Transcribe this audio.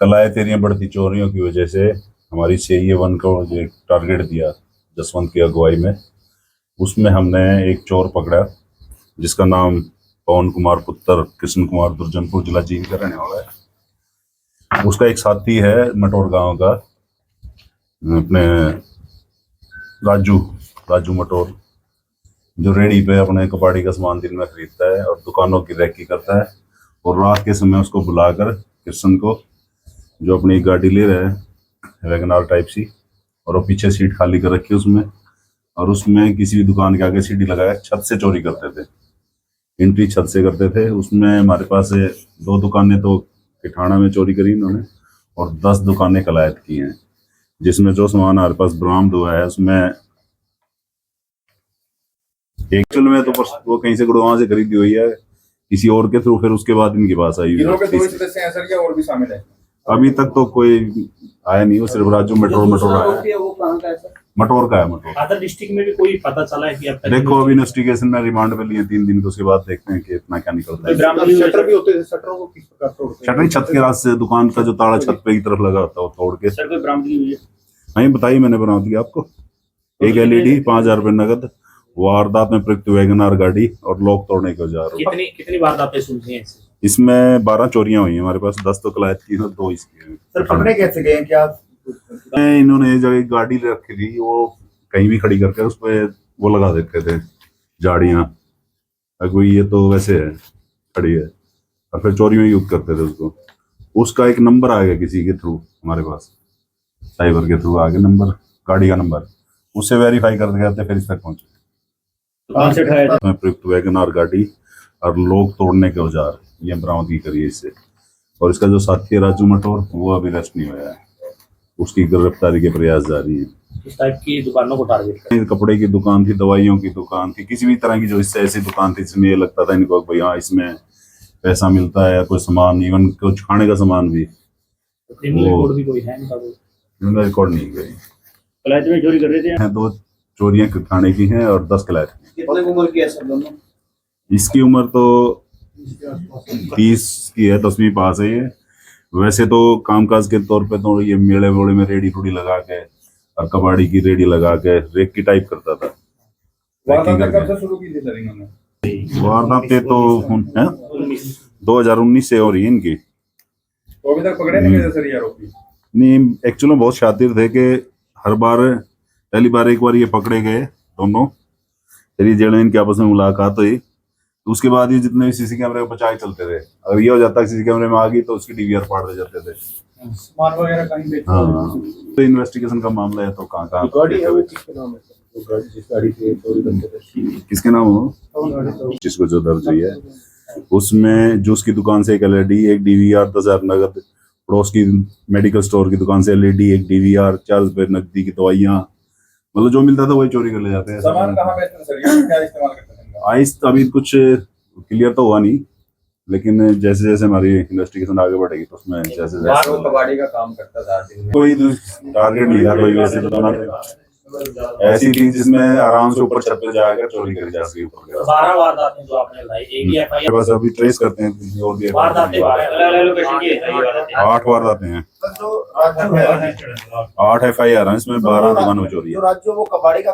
कलायतेरियां बढ़ती चोरियों की वजह से हमारी सीआईए 1 को जो एक टारगेट दिया जसवंत की अगुवाई में, उसमें हमने एक चोर पकड़ा जिसका नाम पवन कुमार पुत्र कृष्ण कुमार दुर्जनपुर जिला जींद का रहने वाला है। उसका एक साथी है मटोर गांव का, अपने राजू मटोर, जो रेडी पे अपने कबाड़ी का सामान दिन में खरीदता है और दुकानों की रैकी करता है। और रात के समय उसको बुलाकर कृष्ण को, जो अपनी एक गाड़ी ले रहा है वैगनार टाइप सी, और वो पीछे सीट खाली कर रखी है उसमें, और उसमें किसी भी दुकान के आगे सीढ़ी लगाया छत से चोरी करते थे। एंट्री छत से करते थे। उसमें हमारे पास 2 दुकानें तो किठाना में चोरी करी इन्होंने और 10 दुकानें कलायत की हैं, जिसमें जो सामान हमारे पास बरामद हुआ है उसमें एक्चुअल में तो वो कहीं से गुड़गांव से खरीदी हुई है किसी और के थ्रू, फिर उसके बाद इनके पास आई हुई है। और भी शामिल है? अभी तक तो कोई आया नहीं, वो सिर्फ राजू मटोर आया है। वो कहाँ का है सर? मटोर का है। मटोर अदर डिस्ट्रिक्ट में भी कोई पता चला है कि अब तक? देखो अभी इन्वेस्टिगेशन में रिमांड पे लिए 3 दिन, तो उसके बाद देखते हैं कि इतना क्या निकलता है। शटर भी होते थे, शटरों को किस प्रकार तोड़ते हैं? शटर छत के रास्ते से, दुकान का जो ताला छत पे की तरफ लगा होता है वो तोड़ के। सर कोई बरामदगी हुई है? नहीं बताइए, मैंने बना दिया आपको। एक एलईडी 5,000 रुपए नगद, वारदात में प्रयुक्त वैगनार गाड़ी और लॉक तोड़ने के औजार। कितनी वारदातें सुनती हैं इससे? इसमें 12 चोरियां हुई हैं हमारे पास, 10 तो कलायत की और 2 इसकी। सर पकड़े कैसे गए? क्या इन्होंने जब एक गाड़ी रखी थी वो कहीं भी खड़ी करके उस पर वो लगा देते थे झाड़ियां, अगर ये तो वैसे है खड़ी है, और फिर चोरी में यूज करते थे उसको। उसका एक नंबर आ गया किसी के थ्रू हमारे पास, साइबर के थ्रू आ गया नंबर, गाड़ी का नंबर, उससे वेरीफाई करते करते फिर इस तक पहुंचे। प्रयुक्त वैगनार गाड़ी और लोग तोड़ने के औजार ये बरामदगी करी है इससे। और इसका जो साथी है राजू मटोर, वो अभी अरेस्ट नहीं हुआ है, उसकी गिरफ्तारी के प्रयास जारी है। इस टाइप की दुकानों को टारगेट कर, कपड़े की दुकान थी, दवाइयों की दुकान थी, किसी भी तरह की जो इससे ऐसी दुकान थी जिसमें ये लगता था इनको भाई हाँ इसमें पैसा मिलता है, कोई सामान, इवन कुछ खाने का सामान भी। क्रिमिनल रिकॉर्ड भी कोई है इनका? क्रिमिनल रिकॉर्ड नहीं गई। कलायत में चोरी कर रहे थे? 2 चोरियां खाने की हैं और 10 कलायत। कितने उम्र की है सब दोनों? इसकी उम्र तो 30 की है, 10वीं पास है ये। वैसे तो कामकाज के तौर पे तो ये मेले वेले में रेडी टूडी लगा के और कबाड़ी की रेडी लगा के रेक की टाइप करता था। वारदात कब से शुरू की थी सर इन्होंने? वारदातें तो 2019 से हो रही है इनकी। तो अभी तक पकड़े नहीं गए सर ये आरोपी? नहीं, एक्चुअली बहुत शातिर थे कि हर बार, पहली बार एक बार ये पकड़े गए दोनों, फिर ये जेल में इनकी आपस में मुलाकात हुई, तो उसके बाद ये जितने भी सीसी कैमरे बचा के चलते थे। अगर ये हो जाता सीसी कैमरे में आ गई तो उसकी डीवीआर फाड़ दे जाते थे। सामान वगैरह कहीं बेचते? हाँ, तो इन्वेस्टिगेशन का मामला है तो कहाँ गाड़ी है वो किसके नाम है सर? वो गाड़ी जिस गाड़ी से चोरी करते थे किसके नाम हो, जिसको जो दर्ज हुई है उसमें जूस की दुकान से एक एलईडी, एक डीवीआर, 10,000 नगद, पड़ोस की मेडिकल स्टोर की दुकान से एलईडी, एक डीवीआर, 4 रुपए नकदी की दवाइयाँ, मतलब जो मिलता था वही चोरी कर ले जाते हैं। सामान कहाँ बेचते हैं सर? ये क्या इस्तेमाल करते हैं? आइस अभी कुछ क्लियर तो हुआ नहीं, लेकिन जैसे जैसे हमारी इन्वेस्टिगेशन आगे बढ़ेगी तो उसमें जैसे जैसे कबाड़ी का काम करता था दिन में, कोई टारगेट नहीं था, कोई वैसे तो ऐसी थी जिसमें आराम से ऊपर छत पे जाकर चोरी करी जा सके। 12 वारदातें जो आपने बताई, एक ही एफआईआर? बस अभी ट्रेस करते हैं और भी वारदातें 12 लोकेशन की है? 8 वारदातें हैं, 8 एफआईआर हैं, इसमें 12 दुकानों में चोरी है। जो राज्यों वो कबाड़ी का